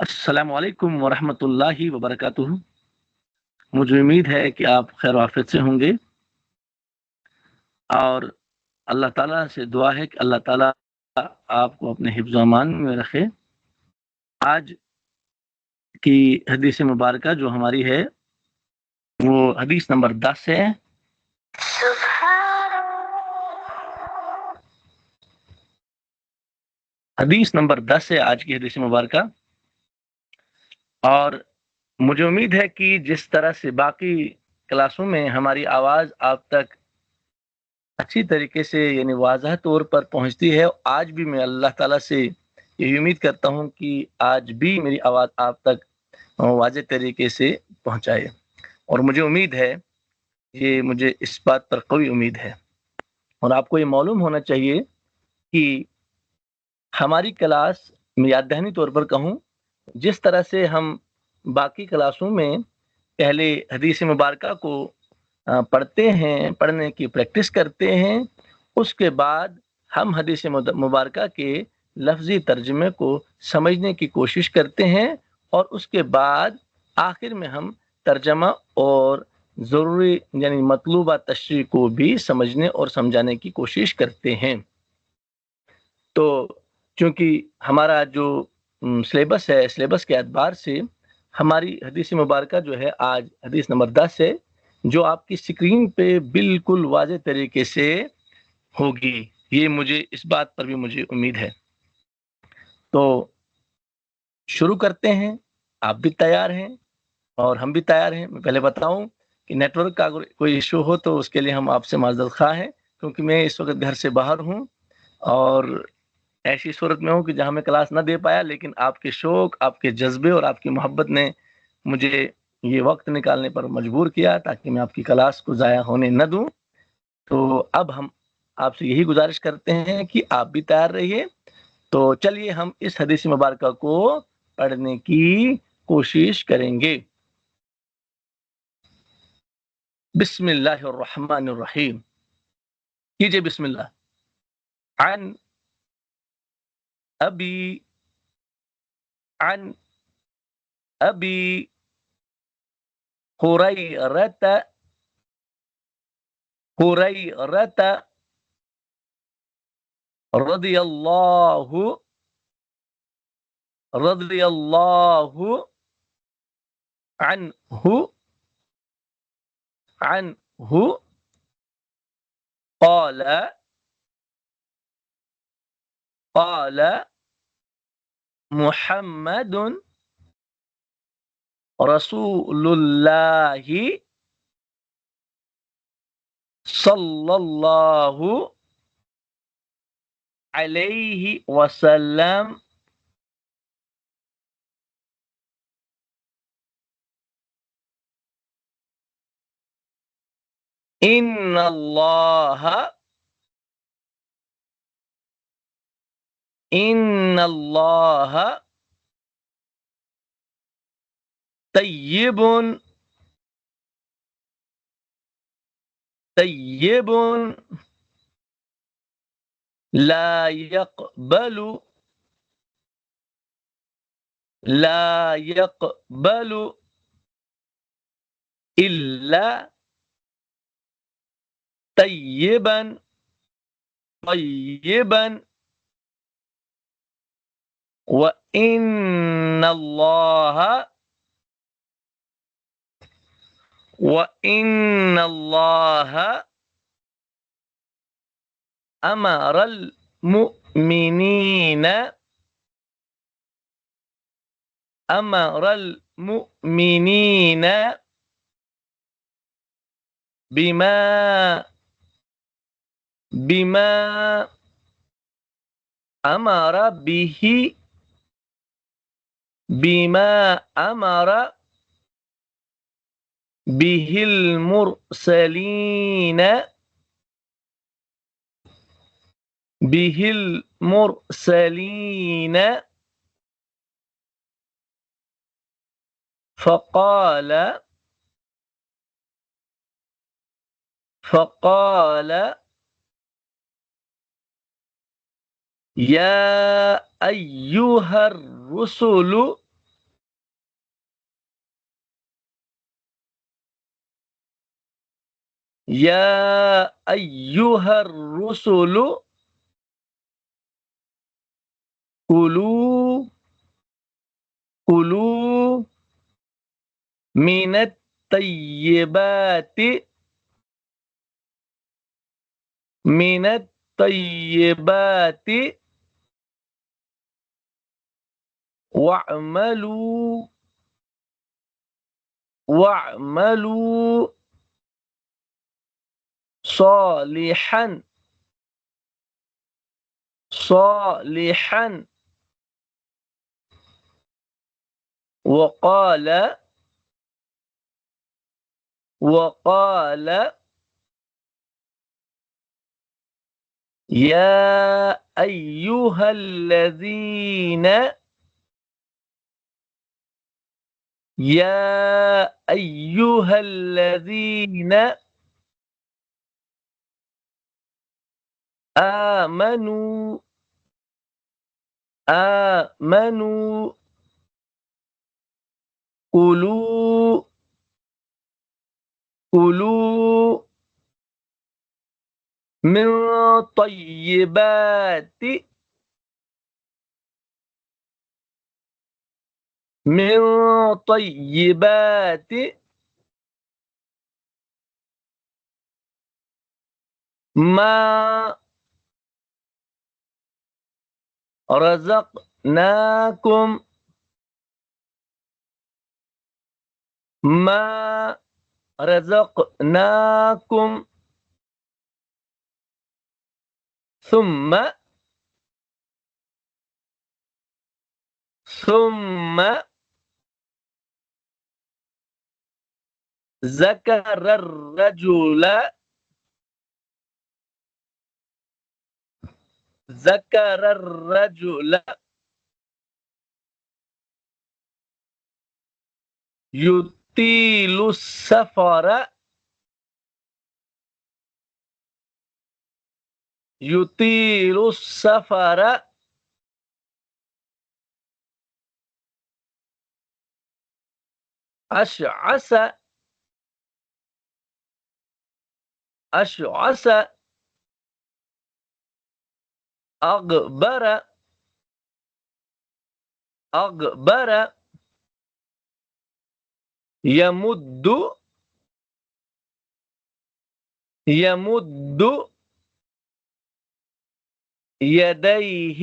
السلام علیکم ورحمۃ اللہ وبرکاتہ۔ مجھے امید ہے کہ آپ خیر و عافیت سے ہوں گے، اور اللہ تعالیٰ سے دعا ہے کہ اللہ تعالیٰ آپ کو اپنے حفظ و امان میں رکھے۔ آج کی حدیث مبارکہ جو ہماری ہے وہ حدیث نمبر 10 ہے۔ حدیث نمبر 10 ہے آج کی حدیث مبارکہ، اور مجھے امید ہے کہ جس طرح سے باقی کلاسوں میں ہماری آواز آپ تک اچھی طریقے سے یعنی واضح طور پر پہنچتی ہے، آج بھی میں اللہ تعالیٰ سے یہ امید کرتا ہوں کہ آج بھی میری آواز آپ تک واضح طریقے سے پہنچائے، اور مجھے امید ہے، یہ مجھے اس بات پر قوی امید ہے، اور آپ کو یہ معلوم ہونا چاہیے کہ ہماری کلاس میں یاد دہانی طور پر کہوں، جس طرح سے ہم باقی کلاسوں میں پہلے حدیث مبارکہ کو پڑھتے ہیں، پڑھنے کی پریکٹس کرتے ہیں، اس کے بعد ہم حدیث مبارکہ کے لفظی ترجمے کو سمجھنے کی کوشش کرتے ہیں، اور اس کے بعد آخر میں ہم ترجمہ اور ضروری یعنی مطلوبہ تشریح کو بھی سمجھنے اور سمجھانے کی کوشش کرتے ہیں۔ تو چونکہ ہمارا جو سلیبس ہے، سلیبس کے اعتبار سے ہماری حدیث مبارکہ جو ہے آج حدیث نمبر 10 ہے، جو آپ کی اسکرین پہ بالکل واضح طریقے سے ہوگی، یہ مجھے اس بات پر بھی مجھے امید ہے۔ تو شروع کرتے ہیں، آپ بھی تیار ہیں اور ہم بھی تیار ہیں۔ میں پہلے بتاؤں کہ نیٹ ورک کا اگر کوئی ایشو ہو تو اس کے لیے ہم آپ سے معذرت خواہ ہیں، کیونکہ میں اس وقت گھر سے باہر ہوں اور ایسی صورت میں ہوں کہ جہاں میں کلاس نہ دے پایا، لیکن آپ کے شوق، آپ کے جذبے اور آپ کی محبت نے مجھے یہ وقت نکالنے پر مجبور کیا تاکہ میں آپ کی کلاس کو ضائع ہونے نہ دوں۔ تو اب ہم آپ سے یہی گزارش کرتے ہیں کہ آپ بھی تیار رہیے۔ تو چلیے ہم اس حدیث مبارکہ کو پڑھنے کی کوشش کریں گے۔ بسم اللہ الرحمن الرحیم، کیجئے بسم اللہ۔ عن ابی هريرة رضی اللہ عنہ قال محمد رسول اللہ صلی اللہ علیہ وسلم ان اللہ طیب لا يقبل إلا طيبا وإن الله أمر المؤمنين بما أمر به المرسلين فقال يا أيها الرسل یا ایھا الرسل کلوا من الطیبات من الطیبات واعملوا صالحا وقال يا أيها الذين آمنوا كلوا من طيبات ما رزقناكم ثم ذكر الرجل يطيل السفر أشعث أغبر يمد يديه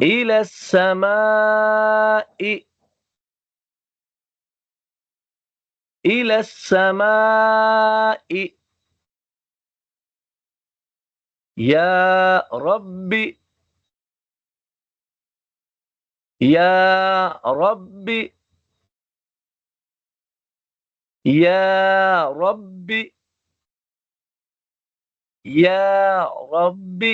إلى السماء يا رب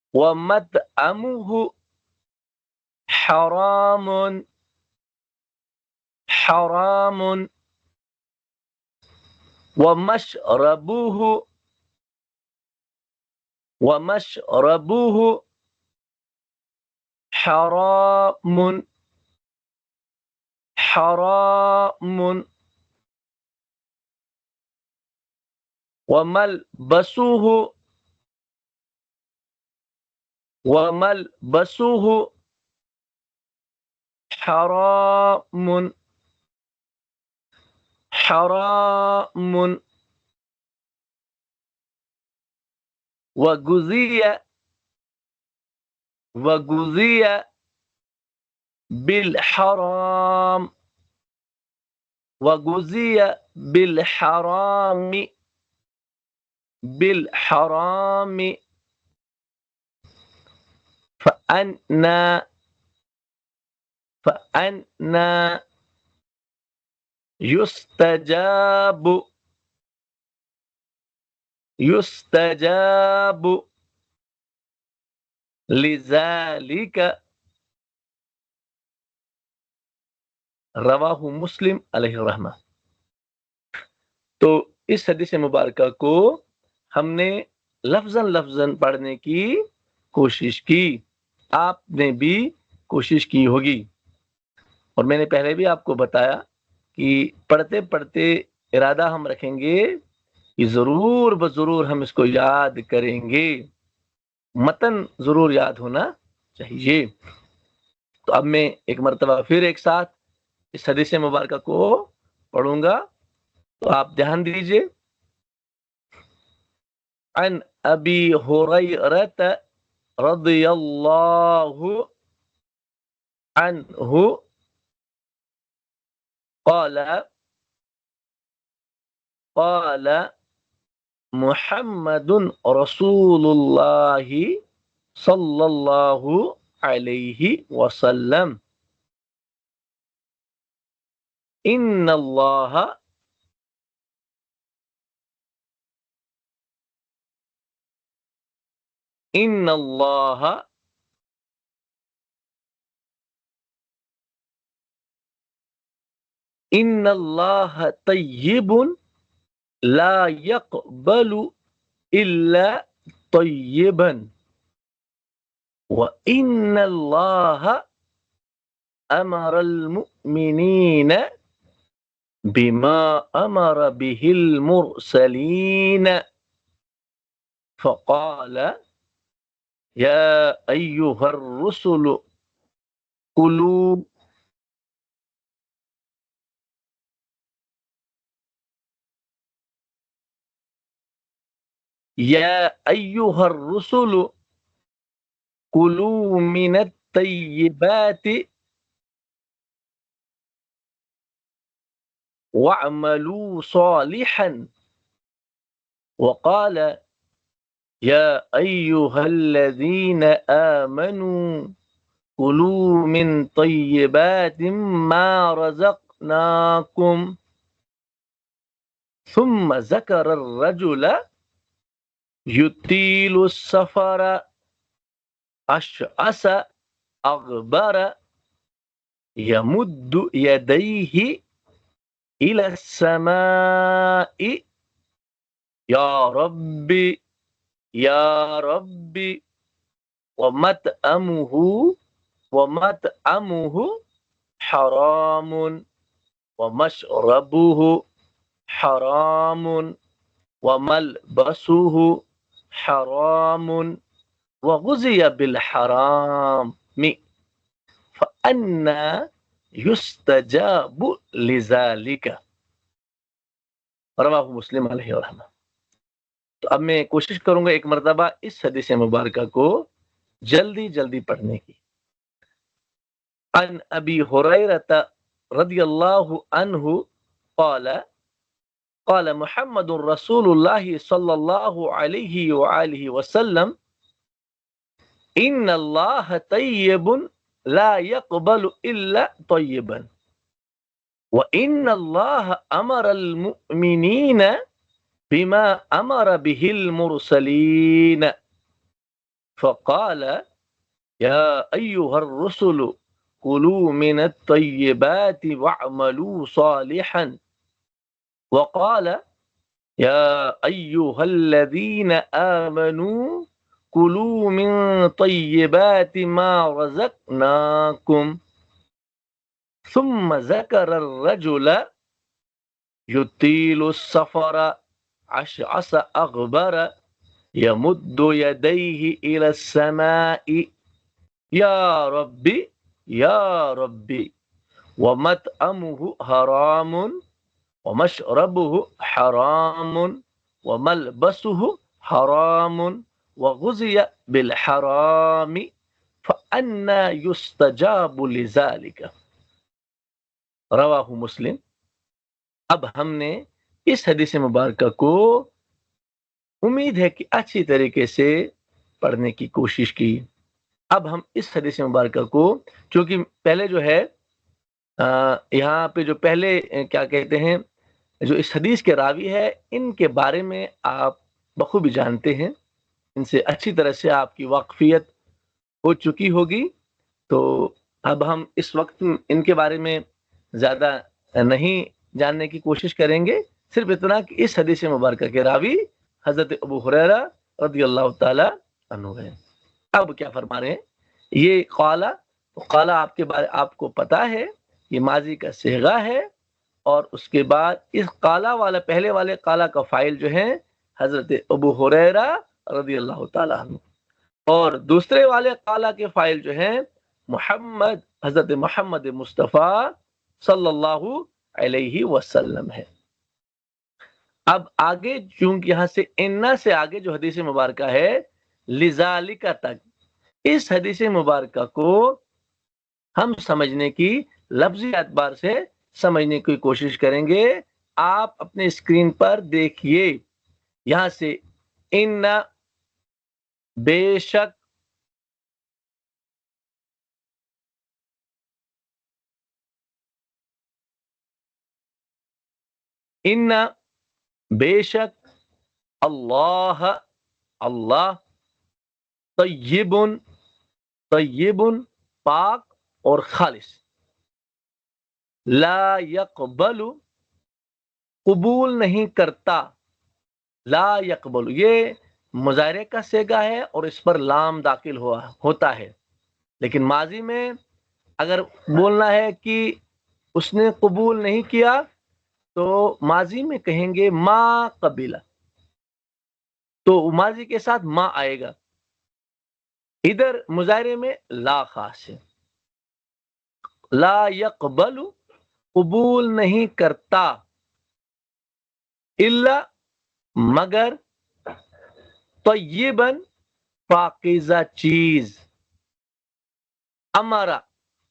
ومطعمه حرام ومشربه حرام وملبسه حرام وغذي بالحرام فأنا يستجاب لذلك رواہ مسلم علیہ الرحمہ. تو اس حدیث مبارکہ کو ہم نے لفظاً پڑھنے کی کوشش کی، آپ نے بھی کوشش کی ہوگی، اور میں نے پہلے بھی آپ کو بتایا کہ پڑھتے پڑھتے ارادہ ہم رکھیں گے کہ ضرور بضرور ہم اس کو یاد کریں گے، متن ضرور یاد ہونا چاہیے۔ تو اب میں ایک مرتبہ پھر ایک ساتھ اس حدیث مبارکہ کو پڑھوں گا، تو آپ دھیان دیجئے۔ عن ابی ہریرہ رضی اللہ عنہ قال قال محمد رسول اللہ صلی اللہ علیہ وسلم ان اللہ ان اللہ ان اللہ طیب لا يقبل الا طیبا وان اللہ امر المؤمنین بما امر به المرسلین فقال يا أيها الرسل كلوا يا أيها الرسل كلوا من الطيبات واعملوا صالحا وقال يا أيها الذين آمنوا كلوا من طيبات ما رزقناكم ثم ذكر الرجل يطيل السفر أشعث أغبر يمد يديه إلى السماء يا ربي يا ربي ومطعمه حرام ومشربه حرام وملبسه حرام وغذي بالحرام فأنى يستجاب لذلك رواہ مسلم علیہ الرحمہ۔ تو اب میں کوشش کروں گا ایک مرتبہ اس حدیث مبارکہ کو جلدی پڑھنے کی۔ عن ابی ہریرہ رضی اللہ عنہ قال قال محمد رسول اللہ صلی اللہ علیہ وآلہ وسلم ان اللہ طیب لا يقبل الا طیبا وان اللہ امر المؤمنین بما امر به المرسلین فقال يا ايها الرسل كلوا من الطيبات واعملوا صالحا وقال يا ايها الذين آمنوا كلوا من طيبات ما رزقناكم ثم ذكر الرجل يطيل السفر أشعث أغبر يمد يديه إلى السماء يا ربي يا ربي ومطعمه حرام ومشربه حرام وملبسه حرام وغذي بالحرام فأنى يستجاب لذلك رواہ مسلم۔ اب ہم نے اس حدیث مبارکہ کو امید ہے کہ اچھی طریقے سے پڑھنے کی کوشش کی۔ اب ہم اس حدیث مبارکہ کو، چونکہ پہلے جو ہے یہاں پہ جو پہلے کیا کہتے ہیں، جو اس حدیث کے راوی ہے، ان کے بارے میں آپ بخوبی جانتے ہیں، ان سے اچھی طرح سے آپ کی واقفیت ہو چکی ہوگی، تو اب ہم اس وقت ان کے بارے میں زیادہ نہیں جاننے کی کوشش کریں گے، صرف اتنا کہ اس حدیث مبارکہ کے راوی حضرت ابو ہریرہ رضی اللہ تعالی عنہ ہے۔ اب کیا فرما رہے ہیں؟ یہ قالا، قالا آپ کے بارے آپ کو پتا ہے یہ ماضی کا صیغہ ہے، اور اس کے بعد اس قالا والا پہلے والے قالا کا فاعل جو ہے حضرت ابو ہریرہ رضی اللہ تعالی عنہ، اور دوسرے والے قالا کے فاعل جو ہیں محمد، حضرت محمد مصطفیٰ صلی اللہ علیہ وسلم ہے۔ اب آگے چونکہ یہاں سے انا سے آگے جو حدیث مبارکہ ہے لذالک تک، اس حدیث مبارکہ کو ہم سمجھنے کی لفظی اعتبار سے سمجھنے کی کوشش کریں گے۔ آپ اپنے اسکرین پر دیکھیے، یہاں سے ان بے شک، ان بے شک، اللہ اللہ، طیب طیب پاک اور خالص، لا یقبل قبول نہیں کرتا، لا یقبل یہ مضارع کا صیغہ ہے اور اس پر لام داخل ہوتا ہے، لیکن ماضی میں اگر بولنا ہے کہ اس نے قبول نہیں کیا تو ماضی میں کہیں گے ما قبیلہ، تو ماضی کے ساتھ ما آئے گا، ادھر مضارع میں لا خاص ہے، لا یقبل قبول نہیں کرتا، الا مگر، طیباً پاکیزہ چیز، امارا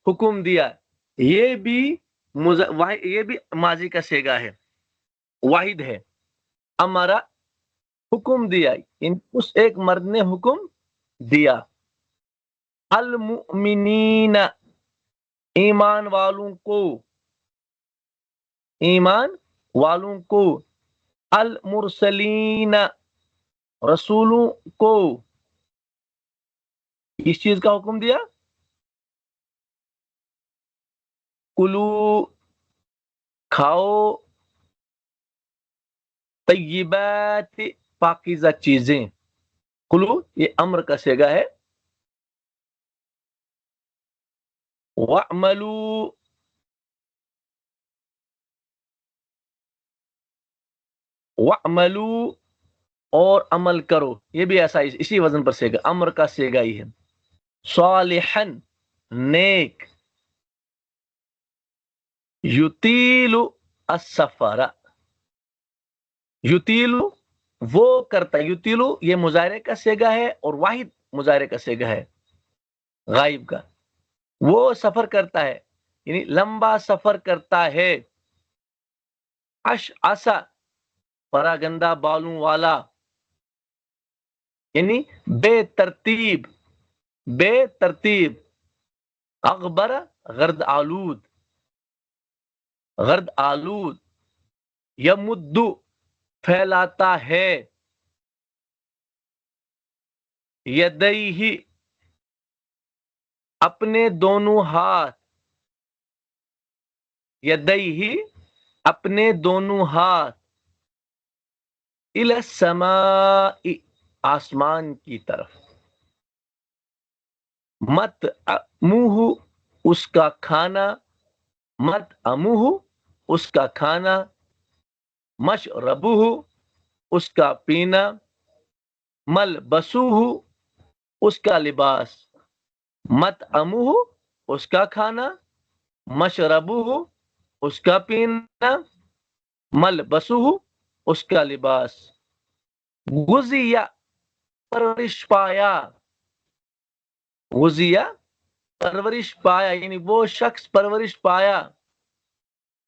حکم دیا، یہ بھی ماضی کا صیغہ ہے، واحد ہے، امارا حکم دیا، اس ایک مرد نے حکم دیا، المؤمنین ایمان والوں کو، ایمان والوں کو، المرسلین رسولوں کو، اس چیز کا حکم دیا، کلو کھاؤ، طیبات پاکیزہ چیزیں، کلو یہ امر کا صیغہ ہے، وَاعْمَلُوا وَاعْمَلُوا اور عمل کرو، یہ بھی ایسا اسی وزن پر صیغہ، امر کا صیغہ ہی ہے، صالحاً نیک، یطیل السفر، یطیل وہ کرتا، یطیل یہ مضارع کا صیغہ ہے اور واحد مضارع کا صیغہ ہے غائب کا، وہ سفر کرتا ہے یعنی لمبا سفر کرتا ہے، اشعث پراگندہ بالوں والا، یعنی بے ترتیب، بے ترتیب، اغبر غرد آلود، غرد آلود، یمد پھیلاتا ہے، یدیہ اپنے دونوں ہاتھ، یدیہ اپنے دونوں ہاتھ، الی السماء آسمان کی طرف، مت اموہ اس کا کھانا، مت اموہ اس کا کھانا، مشربہ اس کا پینا، ملبسوہ اس کا لباس، مت اموہ اس کا کھانا، مشربہ اس کا پینا، ملبسوہ اس کا لباس، غزیہ پرورش پایا، غزیہ پرورش پایا یعنی وہ شخص پرورش پایا،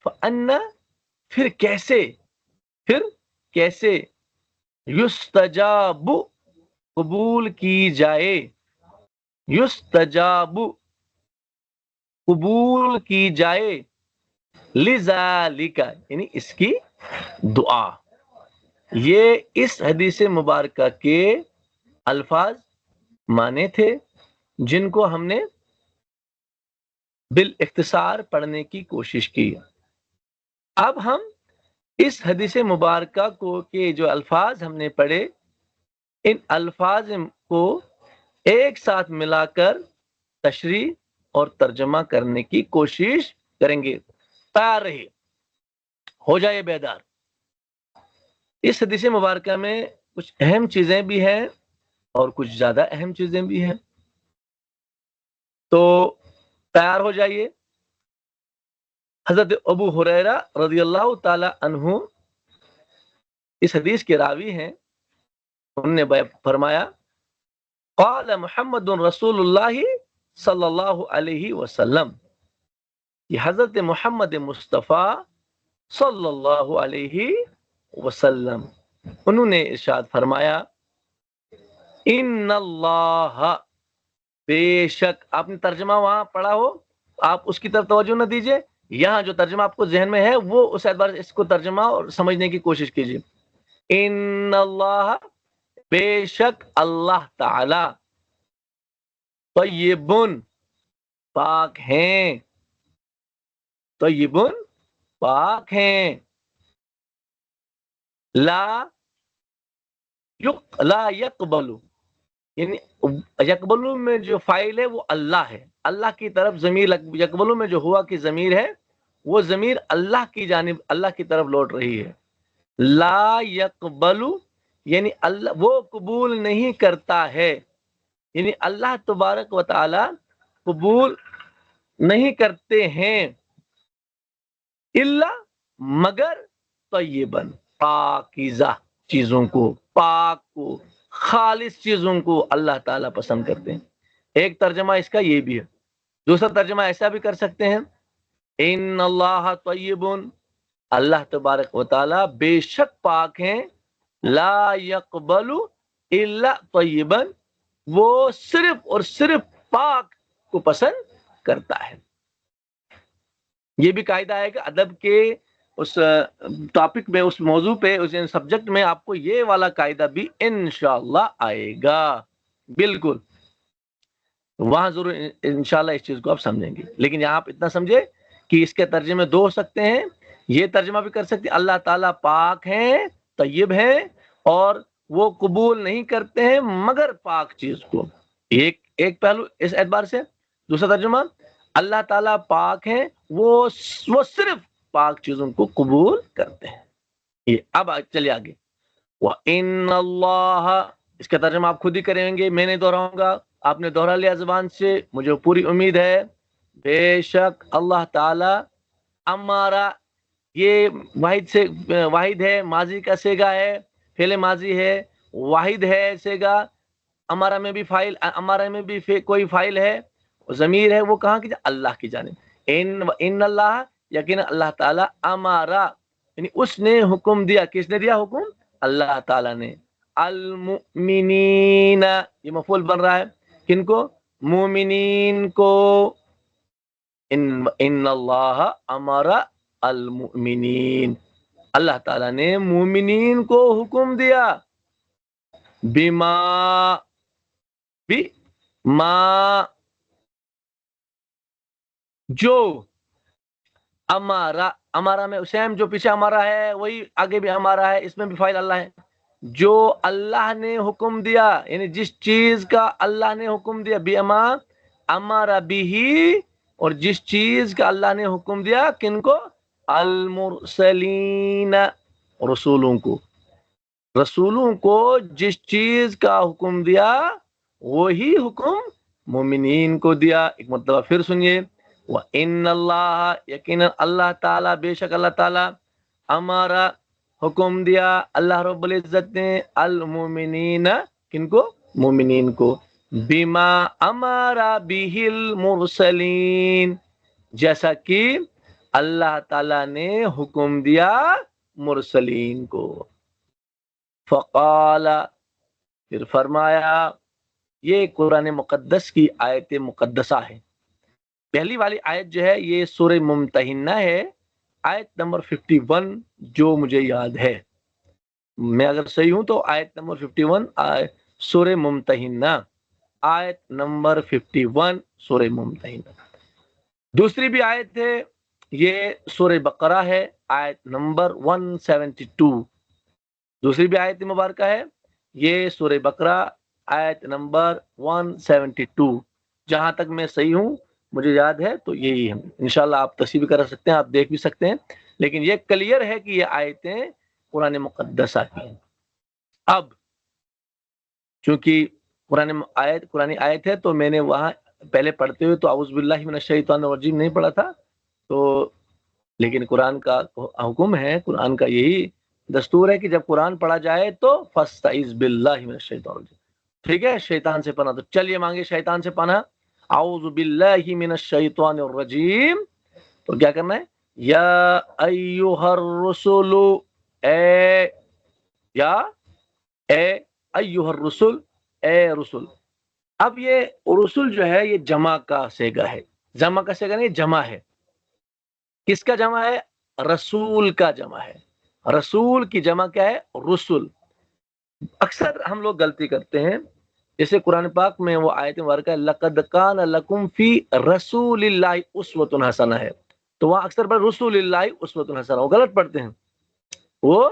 فَأَنَّا پھر کیسے یستجاب قبول کی جائے، یستجاب قبول کی جائے، لذالک یعنی اس کی دعا، یہ اس حدیث مبارکہ کے الفاظ مانے تھے جن کو ہم نے بالاختصار پڑھنے کی کوشش کی۔ اب ہم اس حدیث مبارکہ کو کہ جو الفاظ ہم نے پڑھے، ان الفاظ کو ایک ساتھ ملا کر تشریح اور ترجمہ کرنے کی کوشش کریں گے۔ تیار رہیے، ہو جائے بیدار۔ اس حدیث مبارکہ میں کچھ اہم چیزیں بھی ہیں اور کچھ زیادہ اہم چیزیں بھی ہیں، تو تیار ہو جائیے۔ حضرت ابو ہریرہ رضی اللہ تعالی عنہ اس حدیث کے راوی ہیں، انہوں نے فرمایا قال محمد رسول اللہ صلی اللہ علیہ وسلم، یہ حضرت محمد مصطفیٰ صلی اللہ علیہ وسلم انہوں نے ارشاد فرمایا ان اللہ، بے شک، آپ نے ترجمہ وہاں پڑھا ہو، آپ اس کی طرف توجہ نہ دیجئے، یہاں جو ترجمہ آپ کو ذہن میں ہے وہ اس اعتبار سے اس کو ترجمہ اور سمجھنے کی کوشش کیجیے۔ ان اللہ، بے شک اللہ تعالی، طیبن، پاک ہیں، طیبن، پاک ہیں، لا یقبل، یعنی یقبل میں جو فاعل ہے وہ اللہ ہے، اللہ کی طرف ضمیر، یقبل میں جو ہوا کی ضمیر ہے وہ ضمیر اللہ کی جانب، اللہ کی طرف لوٹ رہی ہے۔ لا یقبل یعنی اللہ وہ قبول نہیں کرتا ہے، یعنی اللہ تبارک و تعالی قبول نہیں کرتے ہیں، الا مگر طیباً، پاکیزہ چیزوں کو، پاک کو، خالص چیزوں کو اللہ تعالیٰ پسند کرتے ہیں۔ ایک ترجمہ اس کا یہ بھی ہے، دوسرا ترجمہ ایسا بھی کر سکتے ہیں ان اللہ طیبن، اللہ تبارک و تعالیٰ بے شک پاک ہیں، لا یقبل الا طیبا، وہ صرف اور صرف پاک کو پسند کرتا ہے۔ یہ بھی قاعدہ ہے کہ ادب کے اس ٹاپک میں، اس موضوع پہ، اس سبجیکٹ میں آپ کو یہ والا قاعدہ بھی انشاءاللہ آئے گا، بالکل وہاں ضرور انشاءاللہ اس چیز کو آپ سمجھیں گے۔ لیکن یہاں آپ اتنا سمجھے کہ اس کے ترجمے دو ہو سکتے ہیں، یہ ترجمہ بھی کر سکتے ہیں اللہ تعالیٰ پاک ہیں، طیب ہیں، اور وہ قبول نہیں کرتے ہیں مگر پاک چیز کو، ایک پہلو اس اعتبار سے۔ دوسرا ترجمہ اللہ تعالیٰ پاک ہیں، وہ صرف پاک چیزوں کو قبول کرتے ہیں۔ یہ اب چلیے آگے، وَإِنَّ اللَّهَ، اس کا ترجمہ آپ خود ہی کریں گے، میں نہیں دہراؤں گا، آپ نے دوہرا لیا زبان سے، مجھے پوری امید ہے، بے شک اللہ تعالی، ہمارا، یہ واحد ہے، ماضی کا سیگا ہے، فعل ماضی ہے، واحد ہے سیگا، ہمارا میں بھی فاعل، ہمارا میں بھی کوئی فاعل ہے، ضمیر ہے، وہ کہاں کی، اللہ کی جانب، ان اللہ، یقینا اللہ تعالی، ہمارا یعنی اس نے حکم دیا، کس نے دیا حکم؟ اللہ تعالی نے، المؤمنین، یہ مفعول بن رہا ہے، کن کو؟ مومنین کو، ان اللہ امر المؤمنین، اللہ تعالیٰ نے مومنین کو حکم دیا، بما جو، ہمارا میں سیم جو پیچھے ہمارا ہے وہی آگے بھی ہمارا ہے، اس میں بھی فاعل اللہ ہے، جو اللہ نے حکم دیا، یعنی جس چیز کا اللہ نے حکم دیا، بما امر بھی، اور جس چیز کا اللہ نے حکم دیا، کن کو؟ المرسلین، رسولوں کو جس چیز کا حکم دیا وہی حکم مومنین کو دیا۔ ایک مرتبہ پھر سنیے، وَإِنَّ اللَّهَ، یقینا اللہ تعالیٰ، بے شک اللہ تعالیٰ، ہمارا حکم دیا، اللہ رب العزت نے، المؤمنین، کن کو؟ مومنین کو، بما امر به المرسلین، جیسا کہ اللہ تعالیٰ نے حکم دیا مرسلین کو۔ فقال، پھر فرمایا، یہ قرآن مقدس کی آیت مقدسہ ہے۔ پہلی والی آیت جو ہے یہ سورہ ممتحنہ ہے، آیت نمبر 51 جو مجھے یاد ہے، میں اگر صحیح ہوں تو آیت نمبر 51 سورہ ممتحنہ، آیت نمبر 51 سورہ ممتحنہ۔ دوسری بھی آیت ہے، یہ سورہ بقرہ ہے، آیت نمبر 172. دوسری بھی آیت مبارکہ ہے، یہ سورہ بقرہ آیت نمبر 172. جہاں تک میں صحیح ہوں مجھے یاد ہے تو یہی ہے. انشاءاللہ آپ تصحیح بھی کر سکتے ہیں، آپ دیکھ بھی سکتے ہیں، لیکن یہ کلیئر ہے کہ یہ آیتیں قرآن مقدسہ کی ہیں. اب چونکہ قرآن آیت ہے تو میں نے وہاں پہلے پڑھتے ہوئے تو اعوذ باللہ من الشیطان الرجیم نہیں پڑھا تھا، تو لیکن قرآن کا حکم ہے، قرآن کا یہی دستور ہے کہ جب قرآن پڑھا جائے تو فاستعذ باللہ من الشیطان الرجیم. ٹھیک ہے، شیطان سے پناہ. تو چلیے مانگے شیطان سے پناہ. اعوذ باللہ من الشیطان الرجیم. تو کیا کرنا ہے؟ یا ایھا الرسل، اے ایھا الرسل، اے رسل. اب یہ رسل جو ہے یہ جمع کا صیغہ ہے. جمع کا صیغہ نہیں، جمع ہے. کس کا جمع ہے؟ رسول کا جمع ہے. رسول کی جمع کیا ہے؟ رسل. اکثر ہم لوگ غلطی کرتے ہیں، جیسے قرآن پاک میں وہ آیت مبارکہ لقد کان لکم فی رسول اللہ اسوۃ حسنہ ہے، تو وہاں اکثر پر رسول اللہ اسوۃ حسنہ وہ غلط پڑھتے ہیں، وہ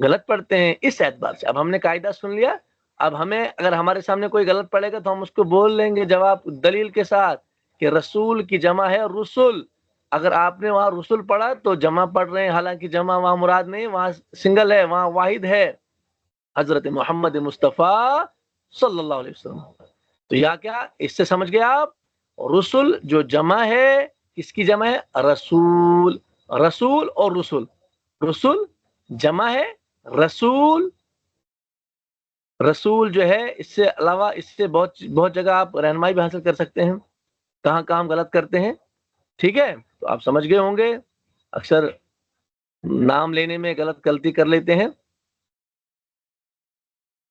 غلط پڑھتے ہیں اس اعتبار سے. اب ہم نے قاعدہ سن لیا، اب ہمیں اگر ہمارے سامنے کوئی غلط پڑھے گا تو ہم اس کو بول لیں گے جواب دلیل کے ساتھ کہ رسول کی جمع ہے رسول. اگر آپ نے وہاں رسول پڑھا تو جمع پڑھ رہے ہیں، حالانکہ جمع وہاں مراد نہیں، وہاں سنگل ہے، وہاں واحد ہے، حضرت محمد مصطفیٰ صلی اللہ علیہ وسلم. تو یا کیا اس سے سمجھ گئے آپ؟ رسول جو جمع ہے، کس کی جمع ہے؟ رسول. رسول اور رسول، رسول جمع ہے، رسول. رسول جو ہے اس سے علاوہ اس سے بہت جگہ آپ رہنمائی بھی حاصل کر سکتے ہیں کہاں کہاں ہم غلط کرتے ہیں. ٹھیک ہے، تو آپ سمجھ گئے ہوں گے. اکثر نام لینے میں غلطی کر لیتے ہیں.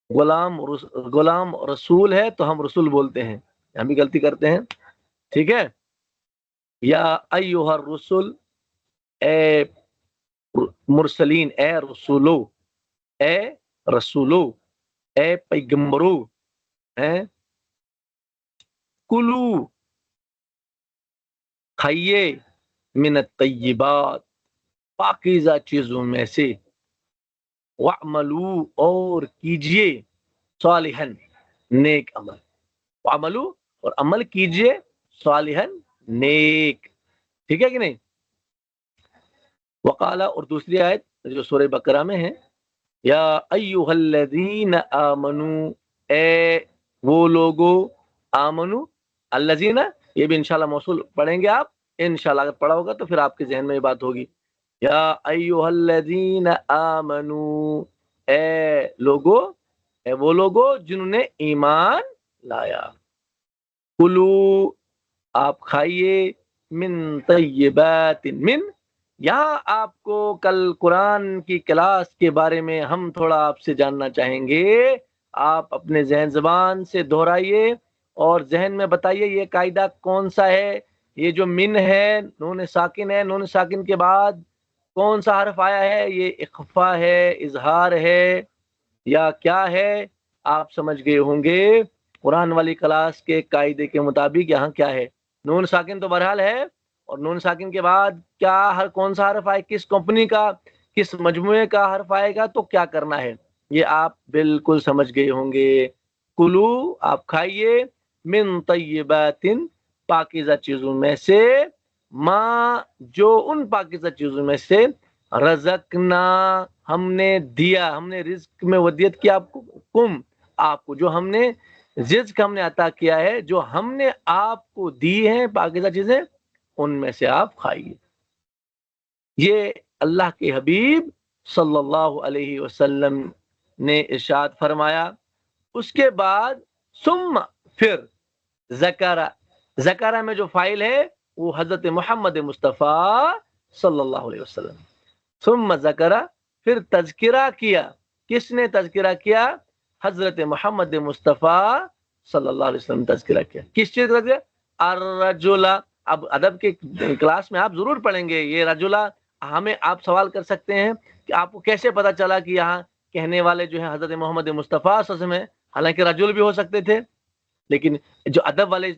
غلام رسول ہے تو ہم رسول بولتے ہیں، ہم بھی غلطی کرتے ہیں. ٹھیک ہے. یا ایھا الرسل، اے مرسلین، اے رسولو، اے رسولو، اے پیغمبرو، کلو کھائیے، من الطیبات پاکیزہ چیزوں میں سے، وعملو اور کیجئے، صالحاً نیک عمل. وعملو اور عمل کیجئے، صالحاً نیک. ٹھیک ہے کہ نہیں؟ وقالا اور دوسری آیت جو سورہ بقرہ میں ہے، یا ایھا الذین آمنو، اے وہ لوگو، آمنو الذین، یہ بھی انشاءاللہ موصول پڑھیں گے آپ انشاءاللہ. اگر پڑھا ہوگا تو پھر آپ کے ذہن میں یہ بات ہوگی. یا ایھا الذین آمنو، اے لوگو، اے وہ لوگو جنہوں نے ایمان لایا. کلو آپ کھائیے، من طیبات، من یہاں آپ کو کل قرآن کی کلاس کے بارے میں ہم تھوڑا آپ سے جاننا چاہیں گے. آپ اپنے ذہن زبان سے دہرائیے اور ذہن میں بتائیے یہ قاعدہ کون سا ہے. یہ جو من ہے نون ساکن ہے، نون ساکن کے بعد کون سا حرف آیا ہے؟ یہ اخفا ہے، اظہار ہے، یا کیا ہے؟ آپ سمجھ گئے ہوں گے. قرآن والی کلاس کے قاعدے کے مطابق یہاں کیا ہے؟ نون ساکن تو بہرحال ہے، اور نون ساکن کے بعد کیا کون سا حرف آئے، کس کمپنی کا، کس مجموعے کا حرف آئے گا، تو کیا کرنا ہے یہ آپ بالکل سمجھ گئے ہوں گے. کلو آپ کھائیے، من طیبات پاکیزہ چیزوں میں سے، ماں جو ان پاکیزہ چیزوں میں سے، رزقنا ہم نے دیا، ہم نے رزق میں ودیت کیا آپ کو جو ہم نے رزق ہم نے عطا کیا ہے، جو ہم نے آپ کو دی ہیں پاکیزہ چیزیں، ان میں سے آپ کھائیے. یہ اللہ کے حبیب صلی اللہ علیہ وسلم نے ارشاد فرمایا. اس کے بعد ثم پھر ذکر میں جو فاعل ہے وہ حضرت محمد مصطفیٰ صلی اللہ علیہ وسلم. ثم ذکر پھر تذکرہ کیا. کس نے تذکرہ کیا؟ حضرت محمد مصطفیٰ صلی اللہ علیہ وسلم تذکرہ کیا. کس چیز کا تذکرہ؟ الرجل. اب ادب کے کلاس میں آپ ضرور پڑھیں گے یہ رجلا. ہمیں آپ سوال کر سکتے ہیں کہ آپ کو کیسے پتا چلا کہ یہاں کہنے والے جو ہیں حضرت محمد مصطفیٰ صلی اللہ علیہ وسلم، حالانکہ رجل بھی ہو سکتے تھے. لیکن جو ادب والے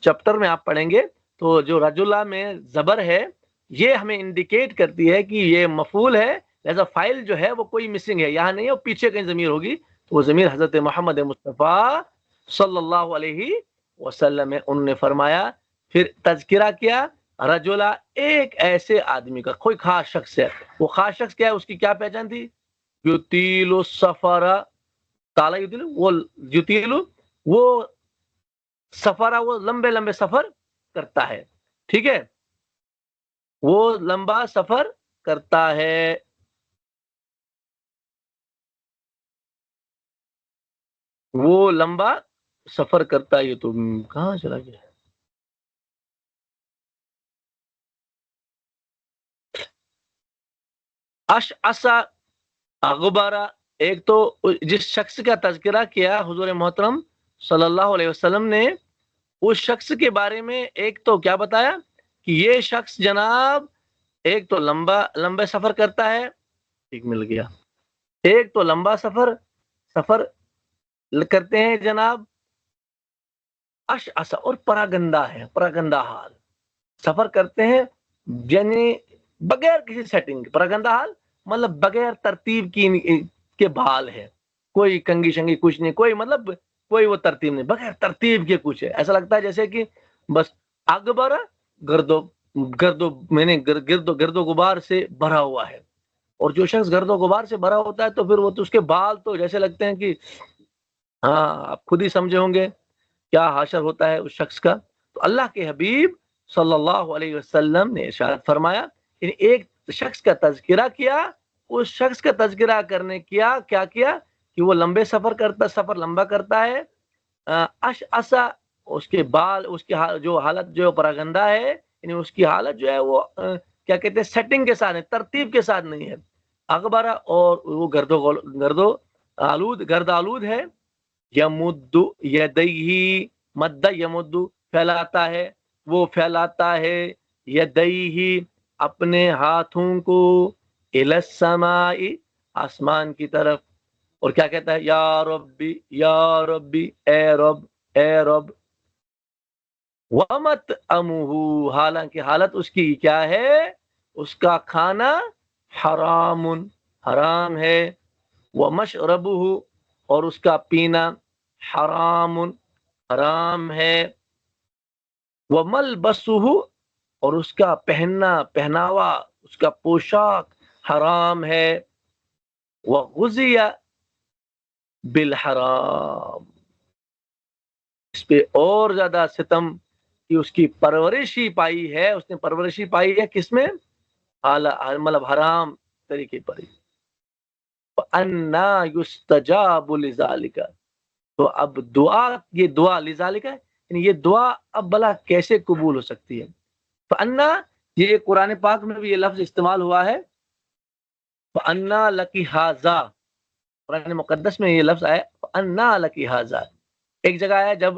چپٹر میں آپ پڑھیں گے تو جو رجلا میں زبر ہے یہ ہمیں انڈیکیٹ کرتی ہے کہ یہ مفعول ہے، لہذا فائل جو ہے وہ کوئی مسنگ ہے، یہاں نہیں ہے، وہ پیچھے کہیں ضمیر ہوگی، تو وہ ضمیر حضرت محمد مصطفیٰ صلی اللہ علیہ وسلم ہے۔ انہوں نے فرمایا، پھر تذکرہ کیا رجلا، ایک ایسے آدمی کا، کوئی خاص شخص ہے، وہ خاص شخص کیا ہے، اس کی کیا پہچان تھی؟ یطیل السفر، تالا یطیل، وہ یطیل، وہ سفر، وہ لمبے لمبے سفر کرتا ہے، ٹھیک ہے، وہ لمبا سفر کرتا ہے۔ وہ لمبا سفر کرتا ہے، یہ تو کہاں چلا گیا؟ اشعث اغبرا، ایک تو جس شخص کا تذکرہ کیا حضور محترم صلی اللہ علیہ وسلم نے، اس شخص کے بارے میں ایک تو کیا بتایا کہ یہ شخص جناب ایک تو لمبے سفر کرتا ہے، ٹھیک، مل گیا، ایک تو لمبا سفر کرتے ہیں جناب، اشعث، اور پراگندہ ہے، پراگندہ حال، سفر کرتے ہیں یعنی بغیر کسی سیٹنگ کے، پراگندہ حال مطلب بغیر ترتیب کے بحال ہے، کوئی کنگی شنگی کچھ نہیں، کوئی مطلب کوئی وہ ترتیب نہیں، بغیر ترتیب کے کچھ ہے، ایسا لگتا ہے جیسے کہ بس اکبر میں نے گرد و غبار سے بھرا ہوا ہے، اور جو شخص گرد و غبار سے بھرا ہوتا ہے تو پھر وہ تو اس کے بال تو جیسے لگتے ہیں کہ ہاں آپ خود ہی سمجھے ہوں گے کیا حاشر ہوتا ہے اس شخص کا۔ تو اللہ کے حبیب صلی اللہ علیہ وسلم نے ارشاد فرمایا، ایک شخص کا تذکرہ کیا، اس شخص کا تذکرہ کرنے کیا کہ وہ لمبے سفر لمبا کرتا ہے، اشعثا، اس کے بال، اس کی جو حالت جو پراگندہ ہے، یعنی اس کی حالت جو ہے وہ کیا کہتے ہیں، سیٹنگ کے ساتھ ہے، ترتیب کے ساتھ نہیں ہے، اغبرا، اور وہ گرد آلود ہے، یمد یدیہ، مد یمد، پھیلاتا ہے، وہ پھیلاتا ہے، یدیہ، اپنے ہاتھوں کو، الی السماء، آسمان کی طرف، اور کیا کہتا ہے، یا ربی، اے رب، اے رب، ومت امہ، حالانکہ حالت اس کی کیا ہے، اس کا کھانا حرام ہے، ومشربہ، اور اس کا پینا حرام ہے، وملبسہ، اور اس کا پہناوا، اس کا پوشاک حرام ہے، وغذی بالحرام، اس پہ اور زیادہ ستم کہ اس کی پرورشی پائی ہے، اس نے پرورشی پائی ہے کس میں، مطلب حرام طریقے پر، انا یستجاب لذالک، تو اب یہ دعا لذالک ہے، یعنی یہ دعا اب بلا کیسے قبول ہو سکتی ہے، فانا، یہ قرآن پاک میں بھی یہ لفظ استعمال ہوا ہے، فانا لکی ھذا، قرآن مقدس میں یہ لفظ آیا، فانا لکی ھذا، ایک جگہ آیا جب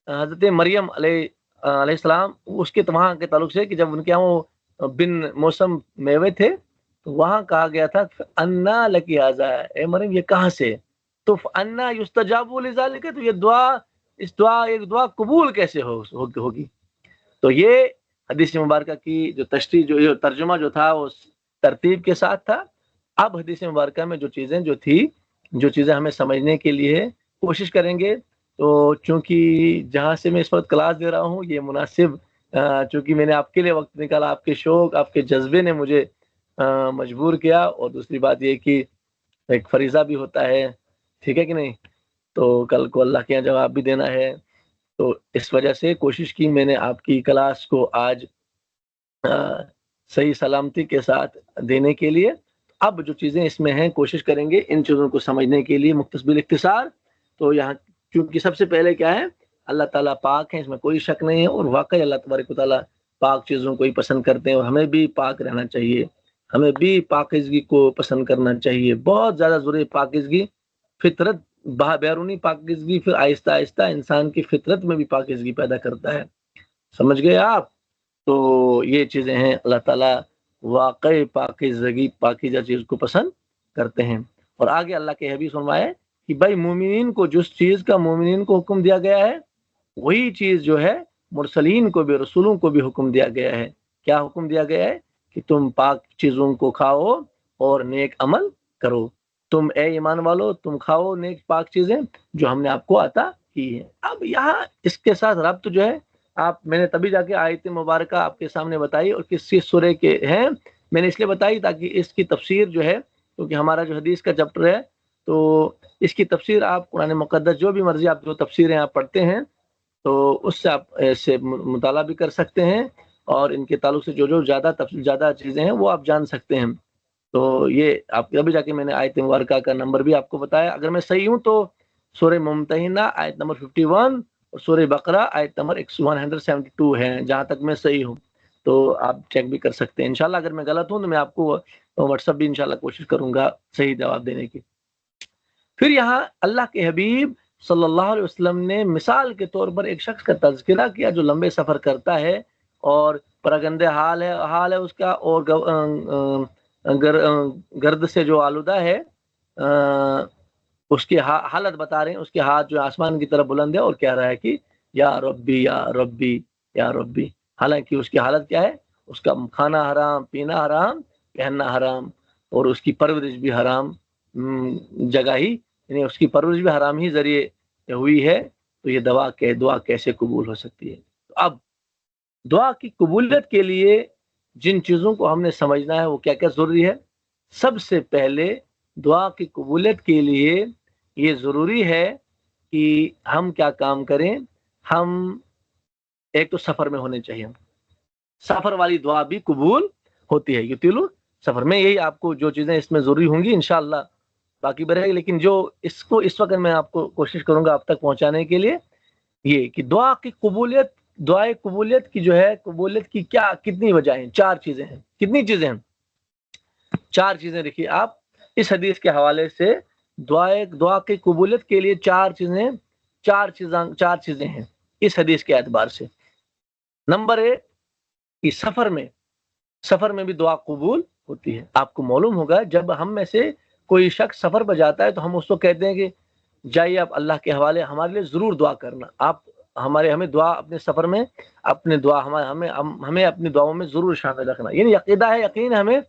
حضرت مریم علیہ السلام، اس کے وہاں کے تعلق سے کہ جب ان کے یہاں وہ بن موسم میوے تھے، تو وہاں کہا گیا تھا انا لکی ھذا، اے مریم یہ کہاں سے، تو انا یستجاب لذالک، تو یہ ایک دعا قبول کیسے ہوگی، تو یہ حدیث مبارکہ کی جو تشریح، جو ترجمہ جو تھا وہ ترتیب کے ساتھ تھا۔ اب حدیث مبارکہ میں جو چیزیں ہمیں سمجھنے کے لیے کوشش کریں گے، تو چونکہ جہاں سے میں اس وقت کلاس دے رہا ہوں یہ مناسب، چونکہ میں نے آپ کے لیے وقت نکالا، آپ کے شوق، آپ کے جذبے نے مجھے مجبور کیا، اور دوسری بات یہ کہ ایک فریضہ بھی ہوتا ہے، ٹھیک ہے کہ نہیں، تو کل کو اللہ کے یہاں جواب بھی دینا ہے، تو اس وجہ سے کوشش کی میں نے آپ کی کلاس کو آج صحیح سلامتی کے ساتھ دینے کے لیے۔ اب جو چیزیں اس میں ہیں کوشش کریں گے ان چیزوں کو سمجھنے کے لیے مختصر اختصار، تو یہاں کیونکہ سب سے پہلے کیا ہے، اللہ تعالیٰ پاک ہے، اس میں کوئی شک نہیں ہے، اور واقعی اللہ تبارک و تعالیٰ پاک چیزوں کو ہی پسند کرتے ہیں، اور ہمیں بھی پاک رہنا چاہیے، ہمیں بھی پاکیزگی کو پسند کرنا چاہیے، بہت زیادہ ضروری پاکیزگی، فطرت، بیرونی پاکیزگی پھر آہستہ آہستہ انسان کی فطرت میں بھی پاکیزگی پیدا کرتا ہے، سمجھ گئے آپ، تو یہ چیزیں ہیں، اللہ تعالیٰ واقعی پاکیزہ چیز کو پسند کرتے ہیں، اور آگے اللہ کے حبیب فرمائے کہ بھائی مومنین کو جس چیز کا مومنین کو حکم دیا گیا ہے وہی چیز جو ہے مرسلین کو بھی، رسولوں کو بھی حکم دیا گیا ہے، کیا حکم دیا گیا ہے کہ تم پاک چیزوں کو کھاؤ اور نیک عمل کرو، تم اے ایمان والو تم کھاؤ نیک پاک چیزیں جو ہم نے آپ کو عطا کی ہیں۔ اب یہاں اس کے ساتھ ربط جو ہے میں نے تبھی جا کے آیت مبارکہ آپ کے سامنے بتائی، اور کس سورے کے ہیں میں نے اس لیے بتائی تاکہ اس کی تفسیر جو ہے، کیونکہ ہمارا جو حدیث کا چیپٹر ہے تو اس کی تفسیر آپ قرآن مقدس جو بھی مرضی آپ جو تفسیریں آپ پڑھتے ہیں تو اس سے آپ سے مطالعہ بھی کر سکتے ہیں، اور ان کے تعلق سے جو زیادہ چیزیں ہیں وہ آپ جان سکتے ہیں۔ تو یہ آپ ابھی جا کے میں نے آیت مبارکہ کا نمبر بھی آپ کو بتایا، اگر میں صحیح ہوں تو سورہ ممتحنہ آیت نمبر 51 اور سورہ بقرہ آیت نمبر 172 ہے، جہاں تک میں صحیح ہوں تو آپ چیک بھی کر سکتے ہیں انشاءاللہ۔ اگر میں غلط ہوں تو میں آپ کو واٹس ایپ بھی انشاءاللہ کوشش کروں گا صحیح جواب دینے کی۔ پھر یہاں اللہ کے حبیب صلی اللہ علیہ وسلم نے مثال کے طور پر ایک شخص کا تذکرہ کیا جو لمبے سفر کرتا ہے اور پراگندہ حال ہے اس کا، اور گرد سے جو آلودہ ہے، اس کی حالت بتا رہے ہیں، اس کے ہاتھ جو آسمان کی طرف بلند ہے اور کہہ رہا ہے کہ یا ربی یا ربی یا ربی، حالانکہ اس کی حالت کیا ہے، اس کا کھانا حرام، پینا حرام، پہننا حرام، اور اس کی پرورش بھی حرام جگہ ہی، یعنی اس کی پرورش بھی حرام ہی ذریعے ہوئی ہے، تو یہ دعا کیسے قبول ہو سکتی ہے؟ تو اب دعا کی قبولیت کے لیے جن چیزوں کو ہم نے سمجھنا ہے وہ کیا کیا ضروری ہے؟ سب سے پہلے دعا کی قبولیت کے لیے یہ ضروری ہے کہ ہم کیا کام کریں، ہم ایک تو سفر میں ہونے چاہیے، سفر والی دعا بھی قبول ہوتی ہے، یہ تیلو سفر میں، یہی آپ کو جو چیزیں اس میں ضروری ہوں گی انشاءاللہ باقی بڑھے گی، لیکن جو اس وقت میں آپ کو کوشش کروں گا آپ تک پہنچانے کے لیے، یہ کہ دعائے قبولیت کی جو ہے، قبولیت کی کتنی وجہ ہیں؟ 4 چیزیں ہیں۔ کتنی چیزیں ہیں؟ 4 چیزیں دیکھیے آپ اس حدیث کے حوالے سے، دعا کی قبولیت کے لیے 4 چیزیں ہیں اس حدیث کے اعتبار سے۔ نمبر 1 کہ سفر میں بھی دعا قبول ہوتی ہے۔ آپ کو معلوم ہوگا جب ہم میں سے کوئی شخص سفر پر جاتا ہے تو ہم اس کو کہتے ہیں کہ جائیے آپ اللہ کے حوالے، ہمارے لیے ضرور دعا کرنا، آپ ہمیں دعا اپنے سفر میں اپنے دعا ہمیں اپنی دعاؤں میں ضرور شامل رکھنا، یعنی عقیدہ ہے، یقین ہے ہمیں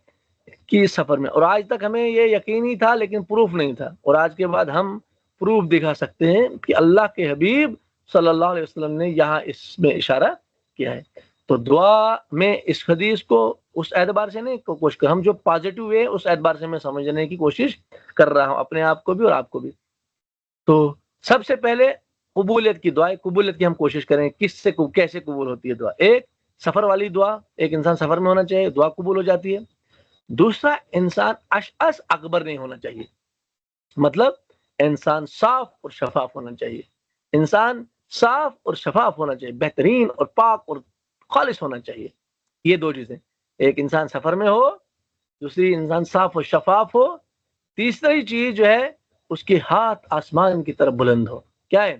کہ سفر میں، اور آج تک ہمیں یہ یقین ہی تھا لیکن پروف نہیں تھا، اور آج کے بعد ہم پروف دکھا سکتے ہیں کہ اللہ کے حبیب صلی اللہ علیہ وسلم نے یہاں اس میں اشارہ کیا ہے۔ تو دعا میں اس حدیث کو اس اعتبار سے نہیں کوشش کر، ہم جو پازیٹیو ہے اس اعتبار سے میں سمجھنے کی کوشش کر رہا ہوں، اپنے آپ کو بھی اور آپ کو بھی۔ تو سب سے پہلے قبولیت کی ہم کوشش کریں، کیسے قبول ہوتی ہے دعا؟ ایک سفر والی دعا، ایک انسان سفر میں ہونا چاہیے، دعا قبول ہو جاتی ہے۔ دوسرا انسان اشعث اکبر نہیں ہونا چاہیے، مطلب انسان صاف اور شفاف ہونا چاہیے، انسان صاف اور شفاف ہونا چاہیے، بہترین اور پاک اور خالص ہونا چاہیے۔ یہ 2 چیزیں، ایک انسان سفر میں ہو، دوسری انسان صاف اور شفاف ہو، تیسری چیز جو ہے اس کے ہاتھ آسمان کی طرف بلند ہو۔ کیا ہے؟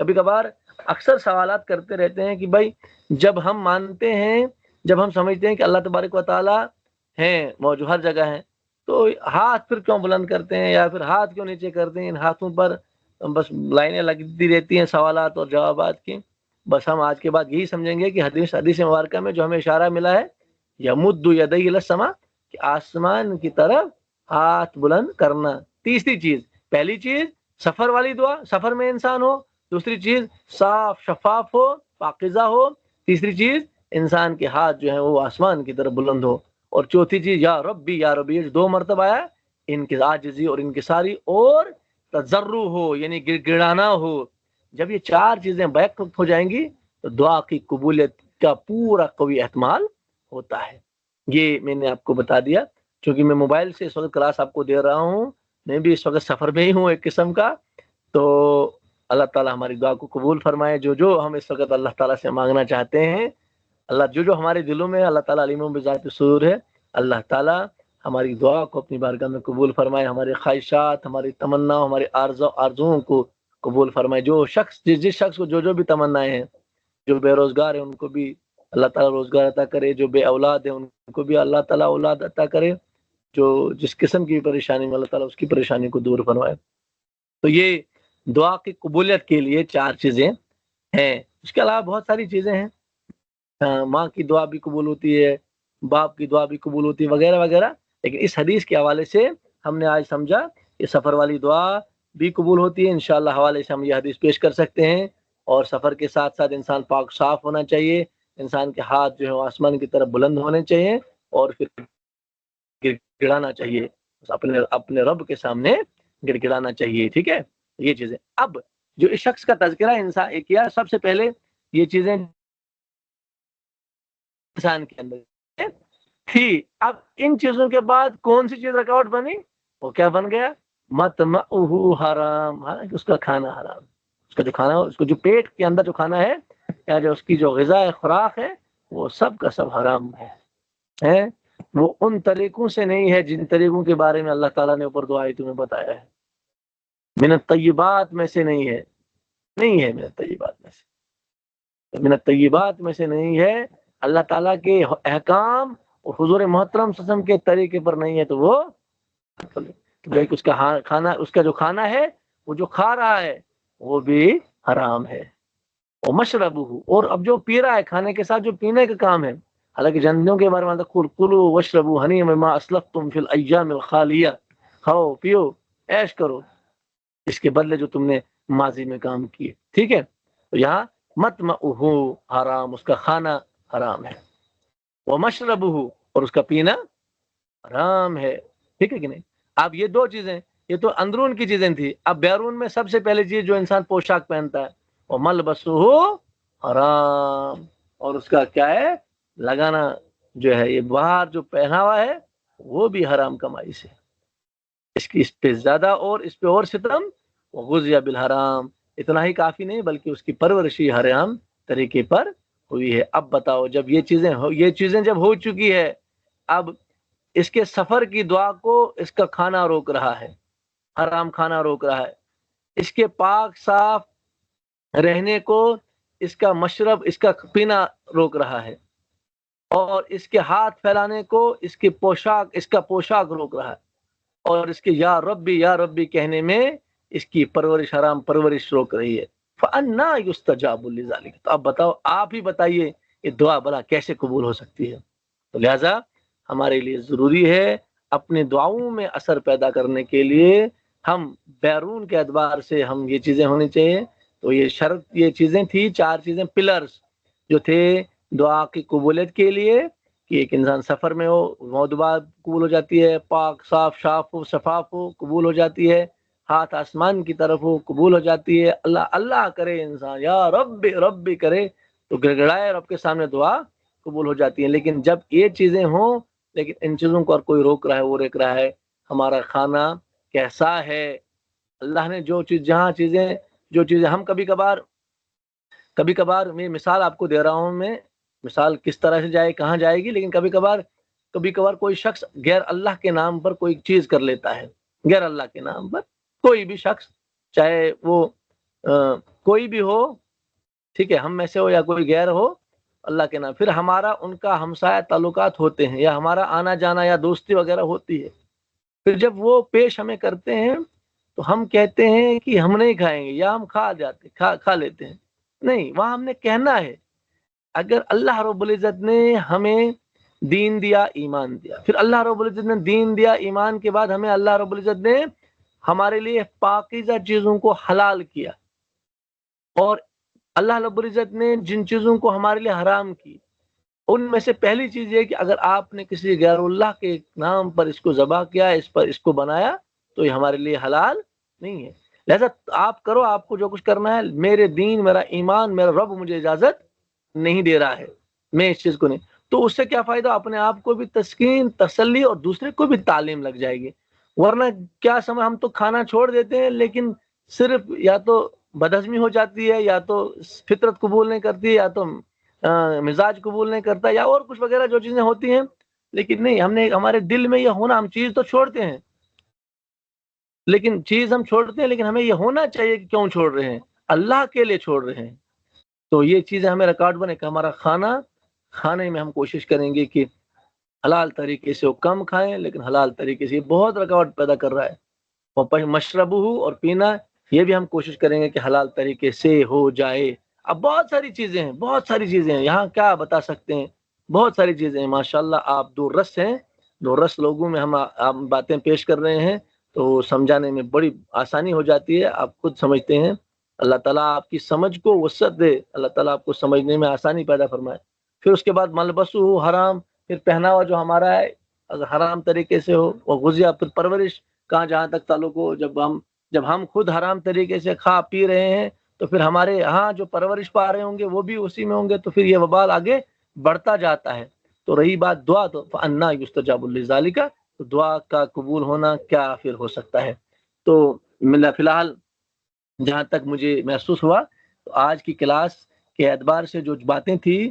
کبھی کبھار اکثر سوالات کرتے رہتے ہیں کہ بھائی جب ہم مانتے ہیں، جب ہم سمجھتے ہیں کہ اللہ تبارک و تعالی ہیں، موجود ہر جگہ ہیں، تو ہاتھ پھر کیوں بلند کرتے ہیں، یا پھر ہاتھ کیوں نیچے کرتے ہیں؟ ان ہاتھوں پر بس لائنیں لگتی رہتی ہیں سوالات اور جوابات کی۔ بس ہم آج کے بعد یہی سمجھیں گے کہ حدیث مبارکہ میں جو ہمیں اشارہ ملا ہے یمد یدیہ الی السماء، کہ آسمان کی طرف ہاتھ بلند کرنا۔ تیسری چیز، پہلی چیز سفر والی دعا، سفر میں انسان ہو، دوسری چیز صاف شفاف ہو، پاکیزہ ہو، تیسری چیز انسان کے ہاتھ جو ہیں وہ آسمان کی طرف بلند ہو، اور چوتھی چیز یا ربی یا ربی، یہ 2 مرتبہ آیا، ان کی عاجزی اور انکساری اور تضرع ہو، یعنی گڑگڑانا ہو۔ جب یہ 4 چیزیں بیک ہو جائیں گی تو دعا کی قبولیت کا پورا قوی احتمال ہوتا ہے۔ یہ میں نے آپ کو بتا دیا، چونکہ میں موبائل سے اس وقت کلاس آپ کو دے رہا ہوں، میں بھی اس وقت سفر میں ہی ہوں ایک قسم کا، تو اللہ تعالیٰ ہماری دعا کو قبول فرمائے۔ جو ہم اس وقت اللہ تعالیٰ سے مانگنا چاہتے ہیں، اللہ جو ہمارے دلوں میں اللہ تعالیٰ علیم بذات الصدور ہے، اللہ تعالیٰ ہماری دعا کو اپنی بارگاہ میں قبول فرمائے، ہمارے خواہشات، ہماری تمنا، ہمارے آرزوؤں کو قبول فرمائے۔ جس شخص کو جو بھی تمنائیں ہیں، جو بے روزگار ہیں ان کو بھی اللہ تعالیٰ روزگار عطا کرے، جو بے اولاد ہیں ان کو بھی اللہ تعالیٰ اولاد عطا کرے، جو جس قسم کی پریشانی میں اللہ تعالیٰ اس کی پریشانی کو دور فرمائے۔ تو یہ دعا کی قبولیت کے لیے 4 چیزیں ہیں۔ اس کے علاوہ بہت ساری چیزیں ہیں، ماں کی دعا بھی قبول ہوتی ہے، باپ کی دعا بھی قبول ہوتی ہے وغیرہ وغیرہ. لیکن اس حدیث کے حوالے سے ہم نے آج سمجھا کہ سفر والی دعا بھی قبول ہوتی ہے. انشاءاللہ حوالے سے ہم یہ حدیث پیش کر سکتے ہیں. اور سفر کے ساتھ ساتھ انسان پاک صاف ہونا چاہیے. انسان کے ہاتھ جو ہے آسمان کی طرف بلند ہونے چاہیے اور پھر گڑگڑانا چاہیے, اپنے رب کے سامنے گڑگڑانا چاہیے. ٹھیک ہے, یہ چیزیں. اب جو اس شخص کا تذکرہ انسان کیا, سب سے پہلے یہ چیزیں انسان کے اندر تھی. اب ان چیزوں کے بعد کون سی چیز رکاوٹ بنی؟ وہ کیا بن گیا؟ مطمعہ حرام, اس کا کھانا حرام. اس کا جو کھانا, اس کو جو پیٹ کے اندر جو کھانا ہے یا جو اس کی جو غذا ہے, خوراک ہے, وہ سب کا سب حرام ہے. وہ ان طریقوں سے نہیں ہے جن طریقوں کے بارے میں اللہ تعالیٰ نے اوپر دعائیں تمہیں بتایا ہے. من الطیبات میں سے نہیں ہے, نہیں ہے من الطیبات میں سے, من الطیبات میں سے نہیں ہے. اللہ تعالیٰ کے احکام اور حضور محترم صلی اللہ علیہ وسلم کے طریقے پر نہیں ہے تو وہ اس کا کھانا, اس کا جو کھانا ہے, وہ جو کھا رہا ہے وہ بھی حرام ہے. اور مشربہ, اور اب جو پی رہا ہے, کھانے کے ساتھ جو پینے کا کام ہے, حالانکہ جنتوں کے بارے میں کلوا واشربوا ہنیئا بما اسلفتم فی الایام الخالیہ, کھاؤ پیو عیش کرو اس کے بدلے جو تم نے ماضی میں کام کیے. ٹھیک ہے, تو یہاں مطمعہ حرام, اس کا کھانا حرام ہے. ومشربہ, اور اس کا پینا حرام ہے. ٹھیک ہے کہ نہیں؟ اب یہ دو چیزیں, یہ تو اندرون کی چیزیں تھی. اب بیرون میں سب سے پہلے چیز جو انسان پوشاک پہنتا ہے, وہ ملبسہ حرام, اور اس کا کیا ہے لگانا جو ہے, یہ باہر جو پہناوا ہے وہ بھی حرام کمائی سے. اس پہ زیادہ اور اس پہ اور ستم, وغذی بالحرام, اتنا ہی کافی نہیں بلکہ اس کی پرورشی حرام طریقے پر ہوئی ہے. اب بتاؤ, جب یہ چیزیں جب ہو چکی ہے, اب اس کے سفر کی دعا کو اس کا کھانا روک رہا ہے, حرام کھانا روک رہا ہے. اس کے پاک صاف رہنے کو اس کا مشرب, اس کا پینا روک رہا ہے. اور اس کے ہاتھ پھیلانے کو اس کا پوشاک روک رہا ہے. اور اس کے یا ربی کہنے میں اس کی پرورش, حرام پرورش روک رہی ہے. فَأَنَّا يُسْتَجَابُ لِذَلِكَ, تو اب بتاؤ, آپ ہی بتائیے یہ دعا بھلا کیسے قبول ہو سکتی ہے؟ تو لہٰذا ہمارے لیے ضروری ہے اپنے دعاؤں میں اثر پیدا کرنے کے لیے ہم بیرون کے اعتبار سے ہم یہ چیزیں ہونی چاہیے. تو یہ شرط, یہ چیزیں تھی, 4 چیزیں, پلرز جو تھے دعا کی قبولیت کے لیے, کہ ایک انسان سفر میں ہو, وہ دعا قبول ہو جاتی ہے. پاک صاف شاف ہو, شفاف ہو, قبول ہو جاتی ہے. ہاتھ آسمان کی طرف ہو, قبول ہو جاتی ہے. اللہ اللہ کرے انسان, یا رب کرے تو گڑگڑائے, رب کے سامنے دعا قبول ہو جاتی ہے. لیکن جب یہ چیزیں ہوں, لیکن ان چیزوں کو اور کوئی روک رہا ہے, وہ روک رہا ہے ہمارا کھانا کیسا ہے. اللہ نے جو چیزیں ہم کبھی کبھار میں مثال آپ کو دے رہا ہوں, میں مثال کس طرح سے جائے, کہاں جائے گی, لیکن کبھی کبھار کوئی شخص غیر اللہ کے نام پر کوئی چیز کر لیتا ہے. غیر اللہ کے نام پر کوئی بھی شخص, چاہے وہ کوئی بھی ہو, ٹھیک ہے, ہم میں سے ہو یا کوئی غیر ہو, اللہ کے نام, پھر ہمارا ان کا ہمسایہ تعلقات ہوتے ہیں, یا ہمارا آنا جانا یا دوستی وغیرہ ہوتی ہے. پھر جب وہ پیش ہمیں کرتے ہیں تو ہم کہتے ہیں کہ ہم نہیں کھائیں گے, یا ہم کھا لیتے ہیں. نہیں, وہاں ہم نے کہنا ہے, اگر اللہ رب العزت نے ہمیں دین دیا, ایمان دیا, پھر اللہ رب العزت نے دین دیا, ایمان کے بعد ہمیں اللہ رب العزت نے ہمارے لیے پاکیزہ چیزوں کو حلال کیا, اور اللہ رب العزت نے جن چیزوں کو ہمارے لیے حرام کی, ان میں سے پہلی چیز یہ کہ اگر آپ نے کسی غیر اللہ کے نام پر اس کو ذبح کیا, اس کو بنایا, تو یہ ہمارے لیے حلال نہیں ہے. لہذا آپ کرو, آپ کو جو کچھ کرنا ہے, میرے دین, میرا ایمان, میرا رب مجھے اجازت نہیں دے رہا ہے, میں اس چیز کو نہیں. تو اس سے کیا فائدہ, اپنے آپ کو بھی تسکین, تسلی, اور دوسرے کو بھی تعلیم لگ جائے گی. ورنہ کیا سمجھ, ہم تو کھانا چھوڑ دیتے ہیں, لیکن صرف یا تو بدہضمی ہو جاتی ہے, یا تو فطرت قبول نہیں کرتی ہے, یا تو مزاج قبول نہیں کرتا, یا اور کچھ وغیرہ جو چیزیں ہوتی ہیں. لیکن نہیں, ہم نے ہمارے دل میں یہ ہونا, ہم چیز تو چھوڑتے ہیں, لیکن چیز ہم چھوڑتے ہیں, لیکن ہمیں یہ ہونا چاہیے کہ کیوں چھوڑ رہے ہیں, اللہ کے لیے چھوڑ رہے ہیں. تو یہ چیزیں ہمیں ریکارڈ بنے کہ ہمارا کھانے میں ہم کوشش کریں گے کہ حلال طریقے سے وہ کم کھائیں, لیکن حلال طریقے سے یہ بہت رکاوٹ پیدا کر رہا ہے. اور مشربہ, اور پینا, یہ بھی ہم کوشش کریں گے کہ حلال طریقے سے ہو جائے. اب بہت ساری چیزیں ہیں, یہاں کیا بتا سکتے ہیں, بہت ساری چیزیں ہیں ماشاءاللہ. آپ دو رس ہیں, دو رس لوگوں میں آپ باتیں پیش کر رہے ہیں تو سمجھانے میں بڑی آسانی ہو جاتی ہے. آپ خود سمجھتے ہیں. اللہ تعالیٰ آپ کی سمجھ کو وسعت دے, اللہ تعالیٰ آپ کو سمجھنے میں آسانی پیدا فرمائے. پھر اس کے بعد ملبسو ہو حرام, پھر پہناوا جو ہمارا ہے اگر حرام طریقے سے ہو, وہ غذیہ پھر پرورش کہاں جہاں تک تعلق ہو, جب ہم خود حرام طریقے سے کھا پی رہے ہیں تو پھر ہمارے یہاں جو پرورش پا رہے ہوں گے وہ بھی اسی میں ہوں گے, تو پھر یہ وبال آگے بڑھتا جاتا ہے. تو رہی بات دعا, تو فَأَنَّا يُسْتَجَابُ لِذَلِكَ, تو دعا کا قبول ہونا کیا پھر ہو سکتا ہے. تو فی الحال جہاں تک مجھے محسوس ہوا تو آج کی کلاس کے اعتبار سے جو باتیں تھیں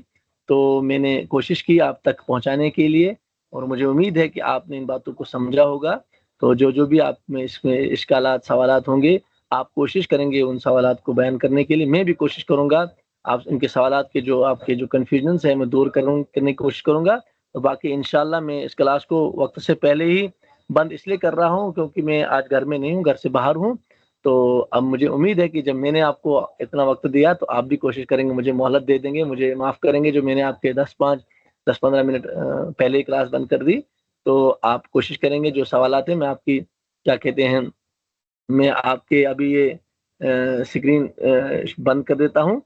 تو میں نے کوشش کی آپ تک پہنچانے کے لیے, اور مجھے امید ہے کہ آپ نے ان باتوں کو سمجھا ہوگا. تو جو بھی آپ میں اس میں اشکالات سوالات ہوں گے, آپ کوشش کریں گے ان سوالات کو بیان کرنے کے لیے. میں بھی کوشش کروں گا آپ ان کے سوالات کے جو آپ کے جو کنفیوژنس ہیں میں دور کرنے کی کوشش کروں گا. تو باقی انشاءاللہ میں اس کلاس کو وقت سے پہلے ہی بند اس لیے کر رہا ہوں کیونکہ میں آج گھر میں نہیں ہوں, گھر سے باہر ہوں. تو اب مجھے امید ہے کہ جب میں نے آپ کو اتنا وقت دیا تو آپ بھی کوشش کریں گے, مجھے مہلت دے دیں گے, مجھے معاف کریں گے جو میں نے آپ کے 10-15 منٹ پہلے ہی کلاس بند کر دی. تو آپ کوشش کریں گے جو سوالات ہیں میں آپ کی کیا کہتے ہیں, میں آپ کے ابھی یہ سکرین بند کر دیتا ہوں.